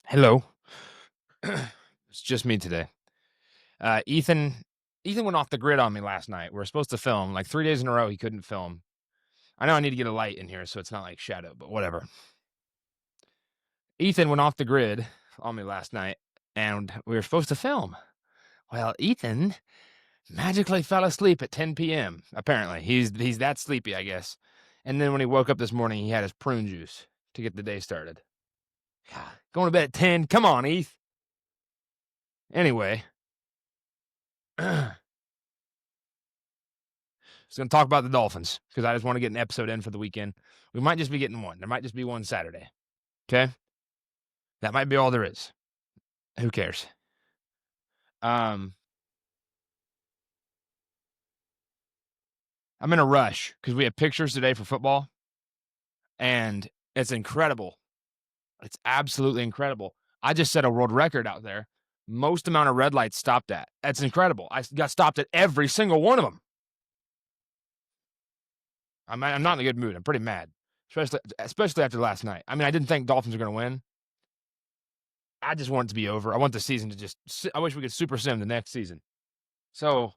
Hello. It's just me today. Ethan went off the grid on me last night. We were supposed to film like 3 days in a row. He couldn't film. I know I need to get a light in here so it's not like shadow, but whatever. Ethan went off the grid on me last night, and we were supposed to film. Well, Ethan magically fell asleep at 10 p.m. Apparently, he's that sleepy, I guess. And then when he woke up this morning, he had his prune juice to get the day started. God, going to bed at 10. Come on, Eth. Anyway. Just going to talk about the Dolphins because I just want to get an episode in for the weekend. We might just be getting one. There might just be one Saturday. Okay? That might be all there is. Who cares? I'm in a rush because we have pictures today for football, and it's incredible. It's absolutely incredible. I just set a world record out there. Most amount of red lights stopped at. That's incredible. I got stopped at every single one of them. I'm not in a good mood. I'm pretty mad, especially after last night. I mean, I didn't think Dolphins were going to win. I just want it to be over. I want the season to just. I wish we could super sim the next season. So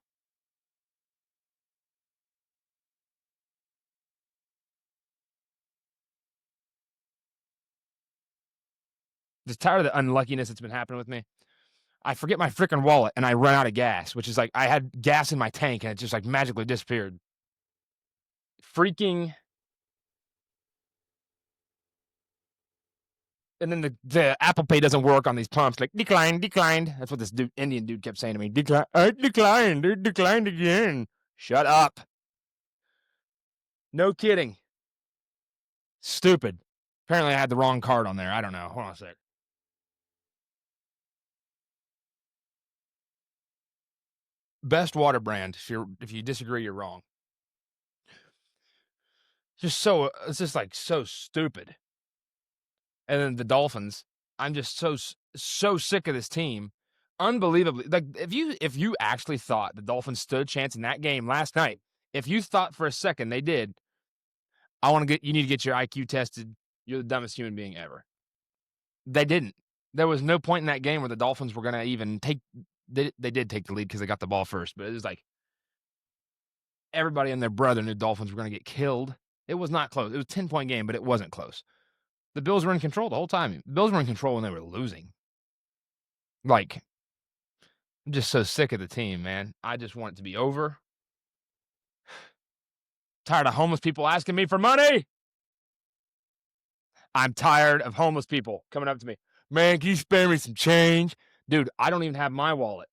just tired of the unluckiness that's been happening with me. I forget my freaking wallet and I run out of gas, which is like I had gas in my tank and it just like magically disappeared. Freaking. And then the Apple Pay doesn't work on these pumps. Like declined. That's what this Indian dude kept saying to me. Declined. It declined again. Shut up. No kidding. Stupid. Apparently I had the wrong card on there. I don't know. Hold on a sec. Best water brand. If you disagree, you're wrong. It's just like so stupid. And then the Dolphins, I'm just so sick of this team. Unbelievably, like if you actually thought the Dolphins stood a chance in that game last night, if you thought for a second they did, you need to get your IQ tested. You're the dumbest human being ever. They didn't. There was no point in that game where the Dolphins were going to even take. They did take the lead because they got the ball first, but it was like everybody and their brother knew Dolphins were going to get killed. It was not close. It was a 10-point game, but it wasn't close. The Bills were in control the whole time. The Bills were in control when they were losing. Like, I'm just so sick of the team, man. I just want it to be over. Tired of homeless people asking me for money. I'm tired of homeless people coming up to me. Man, can you spare me some change? Dude, I don't even have my wallet.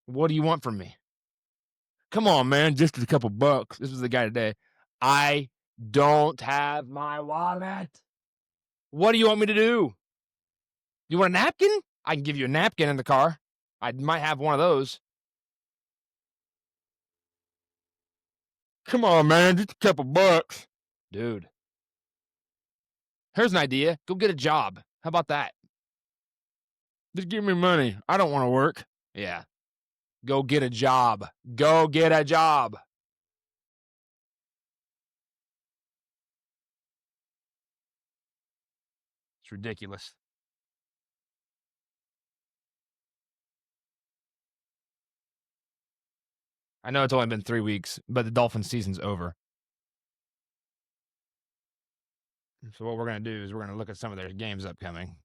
What do you want from me? Come on, man, just a couple bucks. This was the guy today. I don't have my wallet. What do you want me to do? You want a napkin? I can give you a napkin in the car. I might have one of those. Come on, man, just a couple bucks. Dude. Here's an idea. Go get a job. How about that? Just give me money. I don't want to work. Yeah. Go get a job. Go get a job. It's ridiculous. I know it's only been 3 weeks, but the Dolphins season's over. So what we're going to do is we're going to look at some of their games upcoming.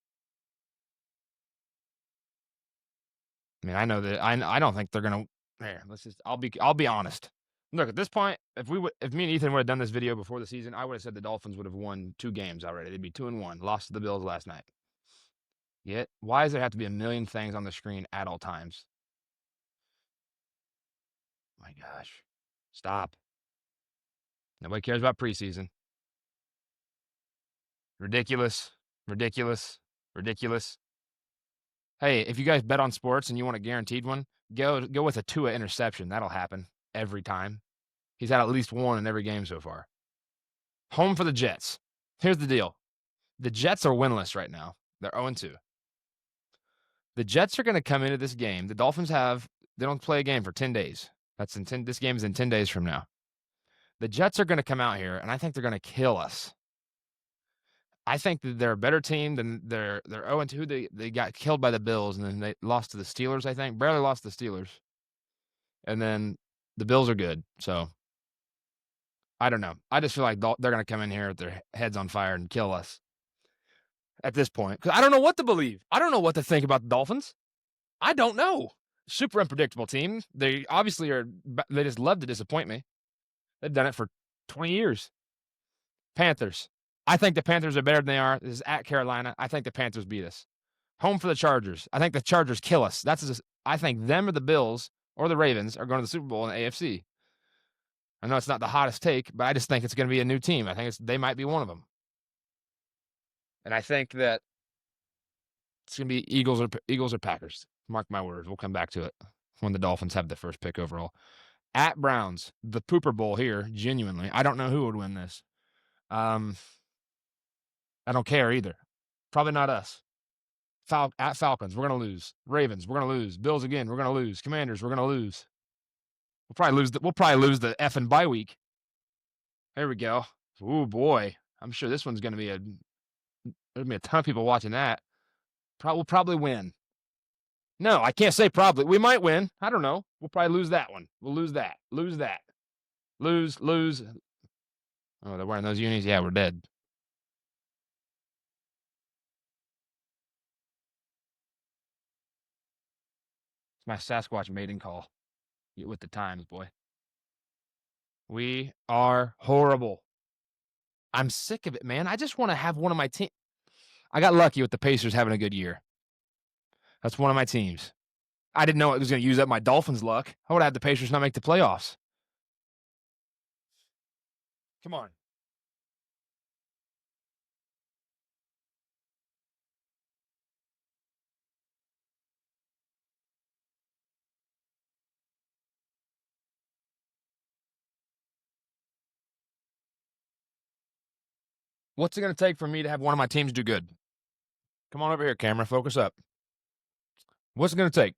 I mean, I know that I don't think they're going to. Here, I'll be honest. Look, at this point, if me and Ethan would have done this video before the season, I would have said the Dolphins would have won 2 games already. They'd be 2-1, lost to the Bills last night. Yet, why does there have to be a million things on the screen at all times? My gosh. Stop. Nobody cares about preseason. Ridiculous. Hey, if you guys bet on sports and you want a guaranteed one, go with a Tua interception. That'll happen every time. He's had at least one in every game so far. Home for the Jets. Here's the deal. The Jets are winless right now. They're 0-2. The Jets are going to come into this game. The Dolphins they don't play a game for 10 days. This game is in 10 days from now. The Jets are going to come out here, and I think they're going to kill us. I think that they're a better team than they're 0-2. They got killed by the Bills, and then they lost to the Steelers, I think. Barely lost to the Steelers. And then the Bills are good. So I don't know. I just feel like they're going to come in here with their heads on fire and kill us at this point. Because I don't know what to believe. I don't know what to think about the Dolphins. I don't know. Super unpredictable team. They obviously are. They just love to disappoint me. They've done it for 20 years. Panthers. I think the Panthers are better than they are. This is at Carolina. I think the Panthers beat us. Home for the Chargers. I think the Chargers kill us. I think them or the Bills or the Ravens are going to the Super Bowl in the AFC. I know it's not the hottest take, but I just think it's going to be a new team. I think they might be one of them. And I think that it's going to be Eagles or Packers. Mark my words. We'll come back to it when the Dolphins have the first pick overall. At Browns, the Pooper Bowl here, genuinely. I don't know who would win this. I don't care either. Probably not us. At Falcons, we're going to lose. Ravens, we're going to lose. Bills again, we're going to lose. Commanders, we're going to lose. We'll probably lose the effing bye week. There we go. Oh boy. I'm sure this one's going to be there'll be a ton of people watching that. We'll probably win. No, I can't say probably. We might win. I don't know. We'll probably lose that one. We'll lose that. Lose that. Lose. Oh, they're wearing those unis? Yeah, we're dead. It's my Sasquatch mating call. Get with the times, boy. We are horrible. I'm sick of it, man. I just want to have one of my team. I got lucky with the Pacers having a good year. That's one of my teams. I didn't know it was going to use up my Dolphins' luck. I would have had the Pacers not make the playoffs. Come on. What's it going to take for me to have one of my teams do good? Come on over here, camera. Focus up. What's it going to take?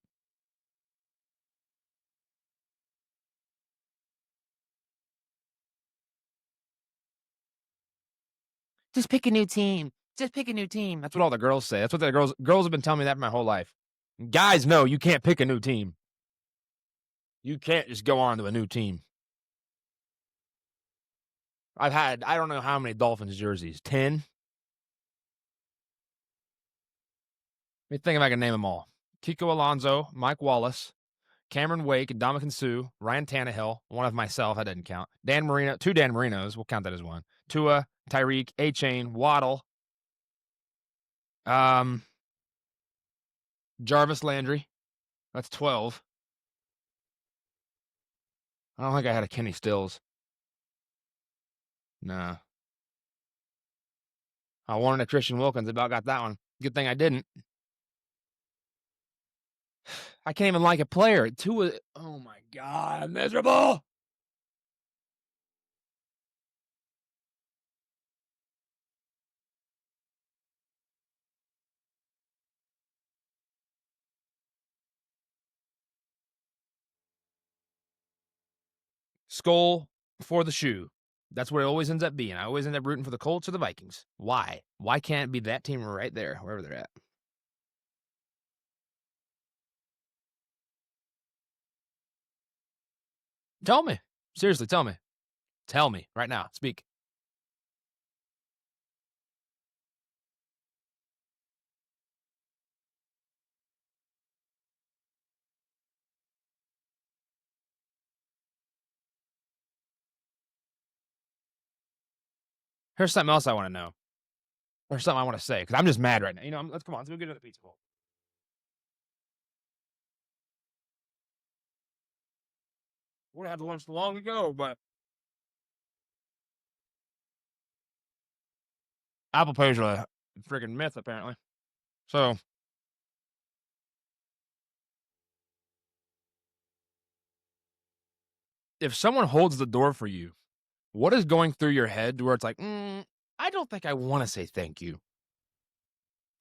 Just pick a new team. Just pick a new team. That's what all the girls say. That's what the girls have been telling me that my whole life. Guys know you can't pick a new team. You can't just go on to a new team. I've had, I don't know how many Dolphins jerseys. 10? Let me think if I can name them all. Kiko Alonso, Mike Wallace, Cameron Wake, Ndamukong Suh, Ryan Tannehill, one of myself, that doesn't count. Dan Marino, 2 Dan Marinos, we'll count that as one. Tua, Tyreek, A-Chain, Waddle, Jarvis Landry. That's 12. I don't think I had a Kenny Stills. Nah. I wanted a Christian Wilkins. About got that one. Good thing I didn't. I can't even like a player. Oh my God, I'm miserable. Skull for the shoe. That's what it always ends up being. I always end up rooting for the Colts or the Vikings. Why? Why can't it be that team right there, wherever they're at? Tell me. Seriously, tell me. Tell me right now. Speak. Here's something else I want to know. Or something I want to say, because I'm just mad right now. Let's come on. Let's go get another pizza bowl. We would have had lunch long ago, but Apple Pay's a freaking myth, apparently. So, if someone holds the door for you, what is going through your head where it's like, I don't think I want to say thank you.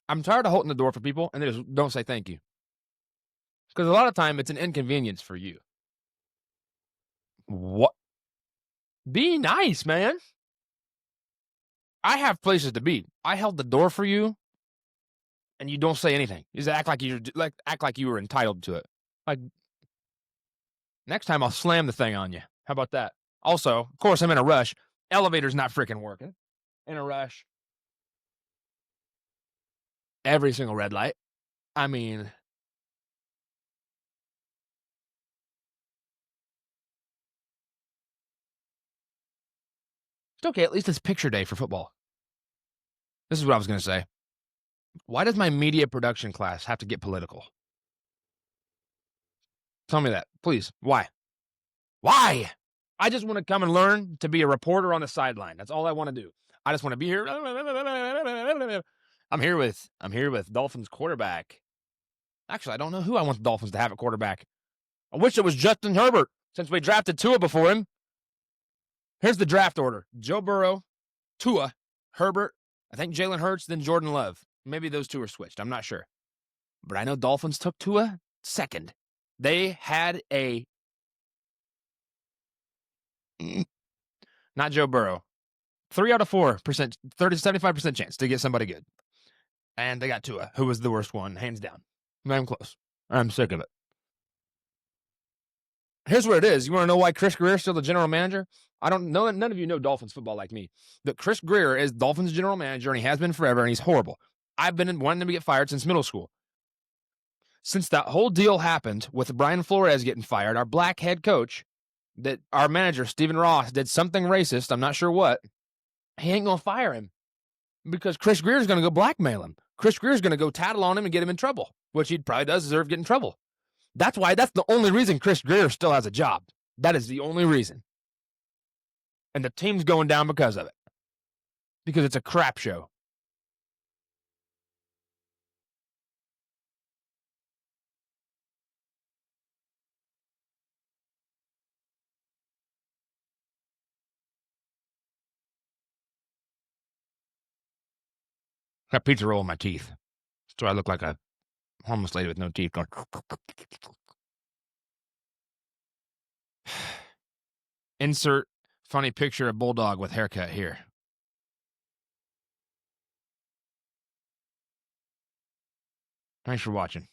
I'm tired of holding the door for people and they just don't say thank you. Because a lot of time it's an inconvenience for you. What? Be nice, man. I have places to be. I held the door for you, and you don't say anything. You just act like you were entitled to it. Like, next time I'll slam the thing on you. How about that? Also, of course, I'm in a rush. Elevator's not freaking working. In a rush. Every single red light. I mean, it's okay. At least it's picture day for football. This is what I was going to say. Why does my media production class have to get political? Tell me that, please. Why? Why? I just want to come and learn to be a reporter on the sideline. That's all I want to do. I just want to be here. I'm here with Dolphins quarterback. Actually, I don't know who I want the Dolphins to have at quarterback. I wish it was Justin Herbert, since we drafted Tua before him. Here's the draft order: Joe Burrow, Tua, Herbert, I think Jalen Hurts, then Jordan Love. Maybe those two are switched. I'm not sure. But I know Dolphins took Tua second. They had a... Not Joe Burrow. 3 out of 4%, 75% chance to get somebody good. And they got Tua, who was the worst one, hands down. I'm close. I'm sick of it. Here's what it is. You want to know why Chris Greer is still the general manager? I don't know. None of you know Dolphins football like me. But Chris Greer is Dolphins general manager, and he has been forever, and he's horrible. I've been wanting him to get fired since middle school. Since that whole deal happened with Brian Flores getting fired, our black head coach, that our manager, Stephen Ross, did something racist, I'm not sure what, he ain't going to fire him because Chris Greer is going to go blackmail him. Chris Greer is going to go tattle on him and get him in trouble, which he probably does deserve getting in trouble. That's the only reason Chris Greer still has a job. That is the only reason. And the team's going down because of it. Because it's a crap show. Got pizza roll in my teeth. So I look like a homeless lady with no teeth going. Insert funny picture of bulldog with haircut here. Thanks for watching.